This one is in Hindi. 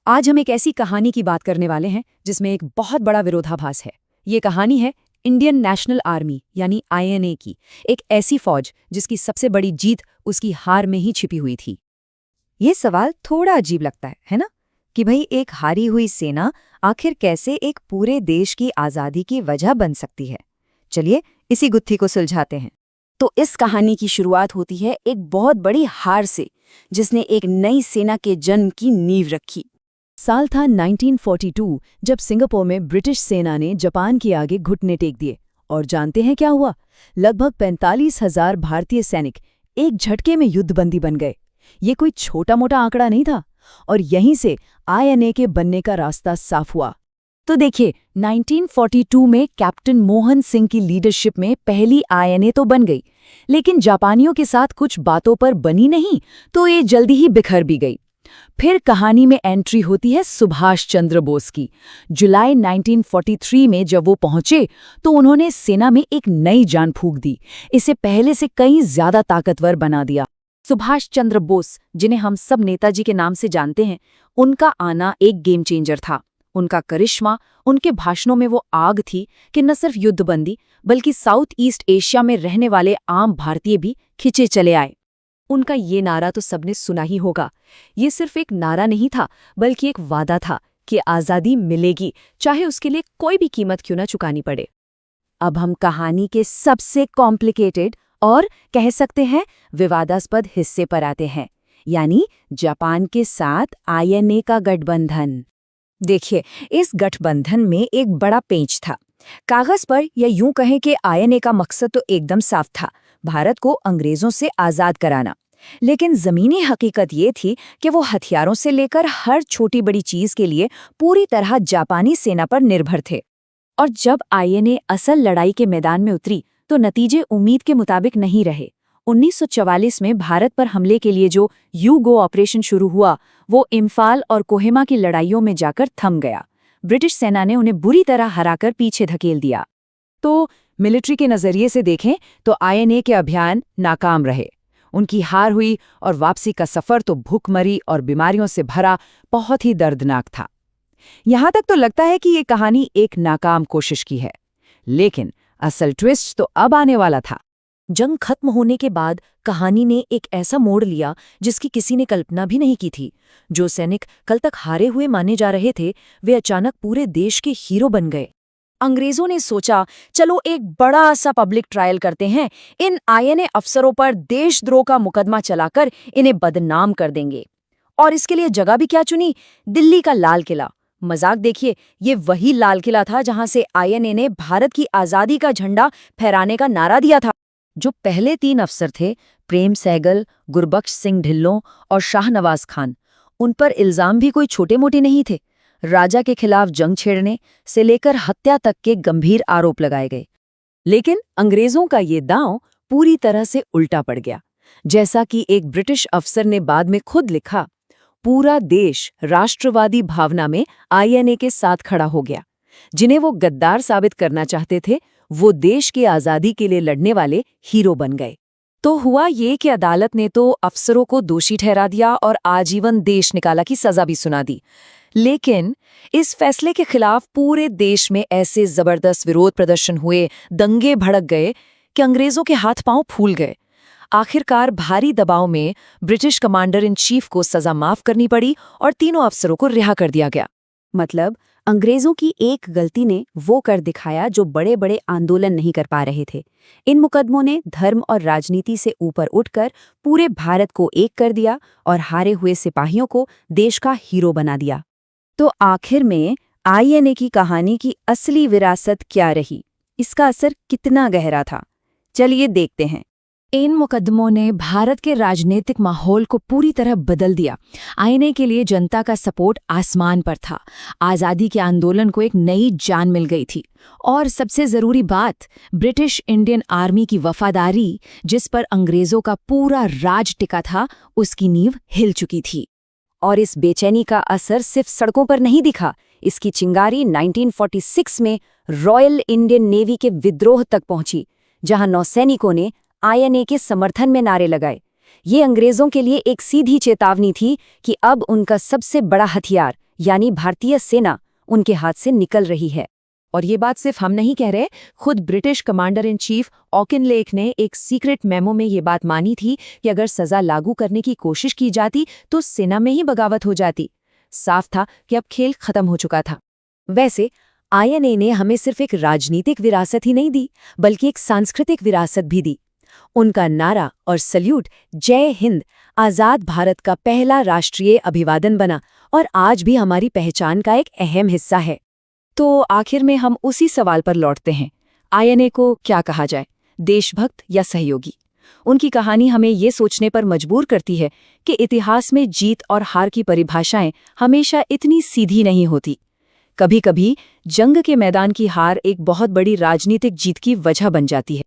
आज हम एक ऐसी कहानी की बात करने वाले हैं जिसमें एक बहुत बड़ा विरोधाभास है। ये कहानी है इंडियन नेशनल आर्मी यानी आईएनए की, एक ऐसी फौज जिसकी सबसे बड़ी जीत उसकी हार में ही छिपी हुई थी। ये सवाल थोड़ा अजीब लगता है ना? कि भाई एक हारी हुई सेना आखिर कैसे एक पूरे देश की आज़ादी की वजह बन सकती है? चलिए इसी गुत्थी को सुलझाते हैं। तो इस कहानी की शुरुआत होती है एक बहुत बड़ी हार से, जिसने एक नई सेना के जन्म की नींव रखी। साल था 1942 जब सिंगापुर में ब्रिटिश सेना ने जापान के आगे घुटने टेक दिए। और जानते हैं क्या हुआ? लगभग 45,000 भारतीय सैनिक एक झटके में युद्धबंदी बन गए। ये कोई छोटा मोटा आंकड़ा नहीं था, और यहीं से आईएनए के बनने का रास्ता साफ हुआ। तो देखिए, 1942 में कैप्टन मोहन सिंह की लीडरशिप में पहली आईएनए तो बन गई, लेकिन जापानियों के साथ कुछ बातों पर बनी नहीं, तो ये जल्दी ही बिखर भी गई। फिर कहानी में एंट्री होती है सुभाष चंद्र बोस की। जुलाई 1943 में जब वो पहुंचे तो उन्होंने सेना में एक नई जान फूंक दी, इसे पहले से कहीं ज्यादा ताकतवर बना दिया। सुभाष चंद्र बोस, जिन्हें हम सब नेताजी के नाम से जानते हैं, उनका आना एक गेम चेंजर था। उनका करिश्मा, उनके भाषणों में वो आग थी कि न सिर्फ युद्धबंदी बल्कि साउथ ईस्ट एशिया में रहने वाले आम भारतीय भी खिंचे चले आए। उनका ये नारा तो सबने सुना ही होगा। ये सिर्फ एक नारा नहीं था, बल्कि एक वादा था कि आज़ादी मिलेगी, चाहे उसके लिए कोई भी कीमत क्यों न चुकानी पड़े। अब हम कहानी के सबसे कॉम्प्लिकेटेड और कह सकते हैं विवादास्पद हिस्से पर आते हैं, यानी जापान के साथ आईएनए का गठबंधन। देखिए, इस गठबंधन में एक बड़ा पेंच था। कागज पर, या यूं कहें कि आईएनए का मकसद तो एकदम साफ था, भारत को अंग्रेजों से आज़ाद कराना। लेकिन ज़मीनी हकीकत ये थी कि वो हथियारों से लेकर हर छोटी बड़ी चीज़ के लिए पूरी तरह जापानी सेना पर निर्भर थे। और जब आईएनए असल लड़ाई के मैदान में उतरी तो नतीजे उम्मीद के मुताबिक नहीं रहे। 1944 में भारत पर हमले के लिए जो यू-गो ऑपरेशन शुरू हुआ, वो इम्फाल और कोहिमा की लड़ाइयों में जाकर थम गया। ब्रिटिश सेना ने उन्हें बुरी तरह हराकर पीछे धकेल दिया। तो मिलिट्री के नज़रिए से देखें तो आईएनए के अभियान नाकाम रहे। उनकी हार हुई और वापसी का सफ़र तो भूखमरी और बीमारियों से भरा बहुत ही दर्दनाक था। यहाँ तक तो लगता है कि ये कहानी एक नाकाम कोशिश की है, लेकिन असल ट्विस्ट तो अब आने वाला था। जंग खत्म होने के बाद कहानी ने एक ऐसा मोड़ लिया जिसकी किसी ने कल्पना भी नहीं की थी। जो सैनिक कल तक हारे हुए माने जा रहे थे, वे अचानक पूरे देश के हीरो बन गए। अंग्रेजों ने सोचा, चलो एक बड़ा सा पब्लिक ट्रायल करते हैं, इन आईएनए अफसरों पर देशद्रोह का मुकदमा चलाकर इन्हें बदनाम कर देंगे। और इसके लिए जगह भी क्या चुनी? दिल्ली का लाल किला। मजाक देखिए, ये वही लाल किला था जहां से आईएनए ने भारत की आज़ादी का झंडा फहराने का नारा दिया था। जो पहले 3 अफसर थे, प्रेम सहगल, गुरबख्श सिंह ढिल्लों और शाहनवाज खान, उन पर इल्जाम भी कोई छोटे मोटे नहीं थे। राजा के खिलाफ जंग छेड़ने से लेकर हत्या तक के गंभीर आरोप लगाए गए। लेकिन अंग्रेजों का ये दांव पूरी तरह से उल्टा पड़ गया। जैसा कि एक ब्रिटिश अफसर ने बाद में खुद लिखा, पूरा देश राष्ट्रवादी भावना में आईएनए के साथ खड़ा हो गया। जिन्हें वो गद्दार साबित करना चाहते थे, वो देश की आज़ादी के लिए लड़ने वाले हीरो बन गए। तो हुआ ये कि अदालत ने तो अफसरों को दोषी ठहरा दिया और आजीवन देश निकाला की सजा भी सुना दी। लेकिन इस फैसले के खिलाफ पूरे देश में ऐसे जबरदस्त विरोध प्रदर्शन हुए, दंगे भड़क गए कि अंग्रेजों के हाथ पांव फूल गए। आखिरकार भारी दबाव में ब्रिटिश कमांडर इन चीफ को सजा माफ करनी पड़ी और तीनों अफसरों को रिहा कर दिया गया। मतलब अंग्रेजों की एक गलती ने वो कर दिखाया जो बड़े बड़े आंदोलन नहीं कर पा रहे थे। इन मुकदमों ने धर्म और राजनीति से ऊपर उठकर पूरे भारत को एक कर दिया और हारे हुए सिपाहियों को देश का हीरो बना दिया। तो आखिर में आईएनए की कहानी की असली विरासत क्या रही? इसका असर कितना गहरा था? चलिए देखते हैं। इन मुकदमों ने भारत के राजनीतिक माहौल को पूरी तरह बदल दिया। आईएनए के लिए जनता का सपोर्ट आसमान पर था। आज़ादी के आंदोलन को एक नई जान मिल गई थी। और सबसे ज़रूरी बात, ब्रिटिश इंडियन आर्मी की वफादारी, जिस पर अंग्रेज़ों का पूरा राज टिका था, उसकी नींव हिल चुकी थी। और इस बेचैनी का असर सिर्फ सड़कों पर नहीं दिखा। इसकी चिंगारी 1946 में रॉयल इंडियन नेवी के विद्रोह तक पहुंची, जहां नौसैनिकों ने आईएनए के समर्थन में नारे लगाए। ये अंग्रेजों के लिए एक सीधी चेतावनी थी कि अब उनका सबसे बड़ा हथियार यानी भारतीय सेना उनके हाथ से निकल रही है। और ये बात सिर्फ हम नहीं कह रहे, खुद ब्रिटिश कमांडर इन चीफ ऑकिनलेक ने एक सीक्रेट मेमो में ये बात मानी थी कि अगर सजा लागू करने की कोशिश की जाती तो सेना में ही बगावत हो जाती। साफ था कि अब खेल खत्म हो चुका था। वैसे आईएनए ने हमें सिर्फ एक राजनीतिक विरासत ही नहीं दी, बल्कि एक सांस्कृतिक विरासत भी दी। उनका नारा और सल्यूट जय हिंद आज़ाद भारत का पहला राष्ट्रीय अभिवादन बना और आज भी हमारी पहचान का एक अहम हिस्सा है। तो आखिर में हम उसी सवाल पर लौटते हैं, आईएनए को क्या कहा जाए, देशभक्त या सहयोगी? उनकी कहानी हमें ये सोचने पर मजबूर करती है कि इतिहास में जीत और हार की परिभाषाएं हमेशा इतनी सीधी नहीं होती। कभी-कभी जंग के मैदान की हार एक बहुत बड़ी राजनीतिक जीत की वजह बन जाती है।